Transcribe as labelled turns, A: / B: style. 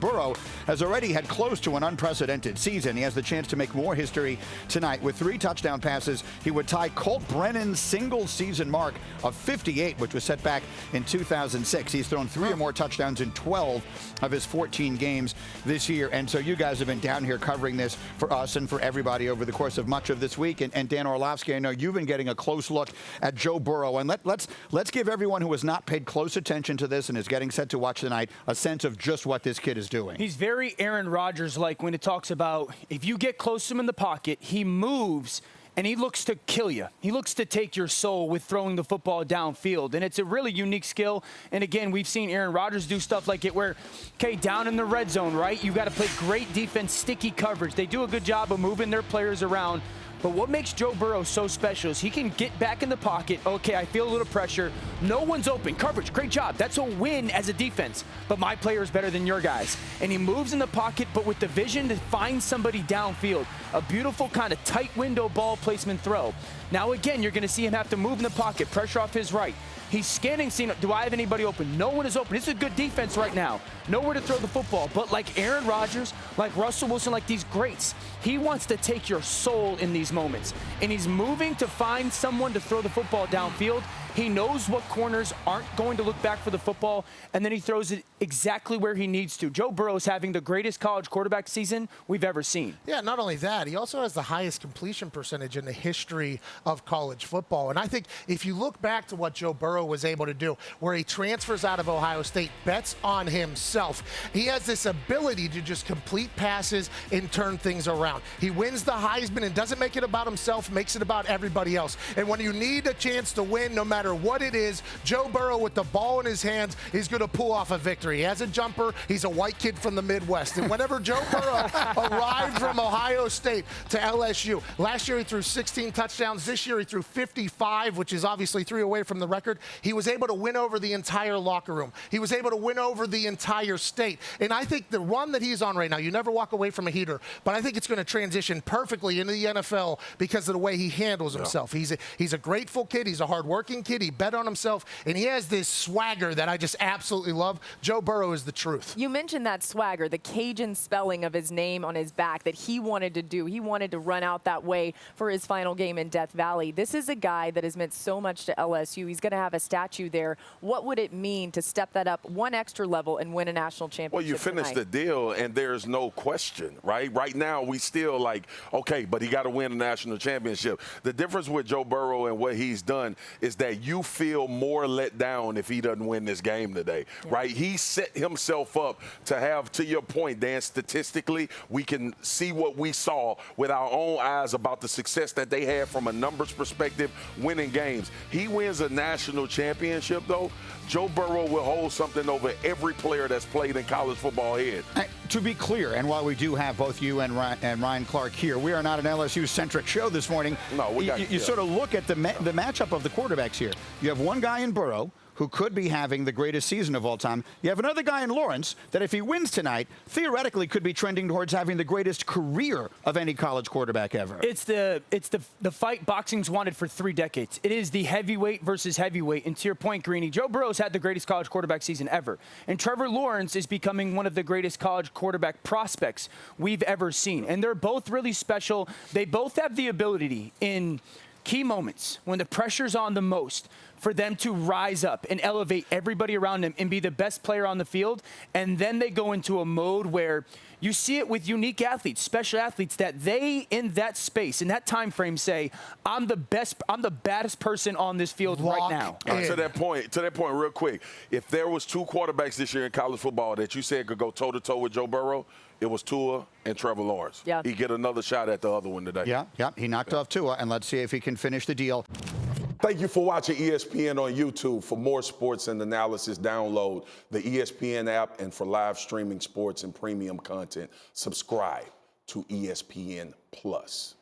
A: Burrow has already had close to an unprecedented season. He has the chance to make more history tonight. With 3 touchdown passes, he would tie Colt Brennan's single-season mark of 58, which was set back in 2006. He's thrown 3 or more touchdowns in 12 of his 14 games this year. And so you guys have been down here covering this for us and for everybody over the course of much of this week. And Dan Orlovsky, I know you've been getting a close look at Joe Burrow. And let's give everyone who has not paid close attention to this and is getting set to watch tonight a sense of just what this kid is doing.
B: He's very Aaron Rodgers-like when it talks about if you get close to him in the pocket, he moves and he looks to kill you. He looks to take your soul with throwing the football downfield. And it's a really unique skill. And again, we've seen Aaron Rodgers do stuff like it where, okay, down in the red zone, right? You've got to play great defense, sticky coverage. They do a good job of moving their players around. But what makes Joe Burrow so special is he can get back in the pocket. Okay, I feel a little pressure. No one's open. Coverage, great job. That's a win as a defense. But my player is better than your guys. And he moves in the pocket, but with the vision to find somebody downfield. A beautiful kind of tight window ball placement throw. Now, again, you're going to see him have to move in the pocket, pressure off his right. He's scanning, seeing, do I have anybody open? No one is open. It's a good defense right now. Nowhere to throw the football. But like Aaron Rodgers, like Russell Wilson, like these greats, he wants to take your soul in these moments. And he's moving to find someone to throw the football downfield. He knows what corners aren't going to look back for the football, and then he throws it exactly where he needs to. Joe Burrow is having the greatest college quarterback season we've ever seen.
C: Yeah, not only that, he also has the highest completion percentage in the history of college football. And I think if you look back to what Joe Burrow was able to do, where he transfers out of Ohio State, bets on himself. He has this ability to just complete passes and turn things around. He wins the Heisman and doesn't make it about himself, makes it about everybody else. And when you need a chance to win, no matter what it is, Joe Burrow with the ball in his hands is going to pull off a victory. He has a jumper. He's a white kid from the Midwest. And whenever Joe Burrow arrived from Ohio State to LSU, last year he threw 16 touchdowns. This year he threw 55, which is obviously 3 away from the record. He was able to win over the entire locker room. He was able to win over the entire state. And I think the run that he's on right now, you never walk away from a heater, but I think it's going to transition perfectly into the NFL because of the way he handles himself. He's a grateful kid. He's a hardworking kid. He bet on himself, and he has this swagger that I just absolutely love. Joe Burrow is the truth.
D: You mentioned that swagger, the Cajun spelling of his name on his back that he wanted to do. He wanted to run out that way for his final game in Death Valley. This is a guy that has meant so much to LSU. He's going to have a statue there. What would it mean to step that up one extra level and win a national championship?
E: Well, you finished the deal, and there's no question, right? Right now, we still like, okay, but he got to win a national championship. The difference with Joe Burrow and what he's done is that you feel more let down if he doesn't win this game today, right? He set himself up to have, to your point, Dan, statistically, we can see what we saw with our own eyes about the success that they had from a numbers perspective, winning games. He wins a national championship, though, Joe Burrow will hold something over every player that's played in college football head.
A: To be clear, and while we do have both you and Ryan Clark here, we are not an LSU-centric show this morning.
E: No, we got
A: you sort of look at the matchup of the quarterbacks here. You have one guy in Burrow who could be having the greatest season of all time. You have another guy in Lawrence that if he wins tonight, theoretically could be trending towards having the greatest career of any college quarterback ever.
B: It's the fight boxing's wanted for 3 decades. It is the heavyweight versus heavyweight. And to your point, Greeny, Joe Burrow's had the greatest college quarterback season ever. And Trevor Lawrence is becoming one of the greatest college quarterback prospects we've ever seen. And they're both really special. They both have the ability in key moments when the pressure's on the most for them to rise up and elevate everybody around them and be the best player on the field. And then they go into a mode where you see it with unique athletes, special athletes, that they, in that space, in that time frame, say, I'm the baddest person on this field right now.
E: To that point, real quick, if there was 2 quarterbacks this year in college football that you said could go toe-to-toe with Joe Burrow, it was Tua and Trevor Lawrence.
D: Yeah.
E: He get another shot at the other one today.
A: Yeah, he knocked off Tua, and let's see if he can finish the deal.
E: Thank you for watching ESPN on YouTube. For more sports and analysis, download the ESPN app, and for live streaming sports and premium content, subscribe to ESPN Plus.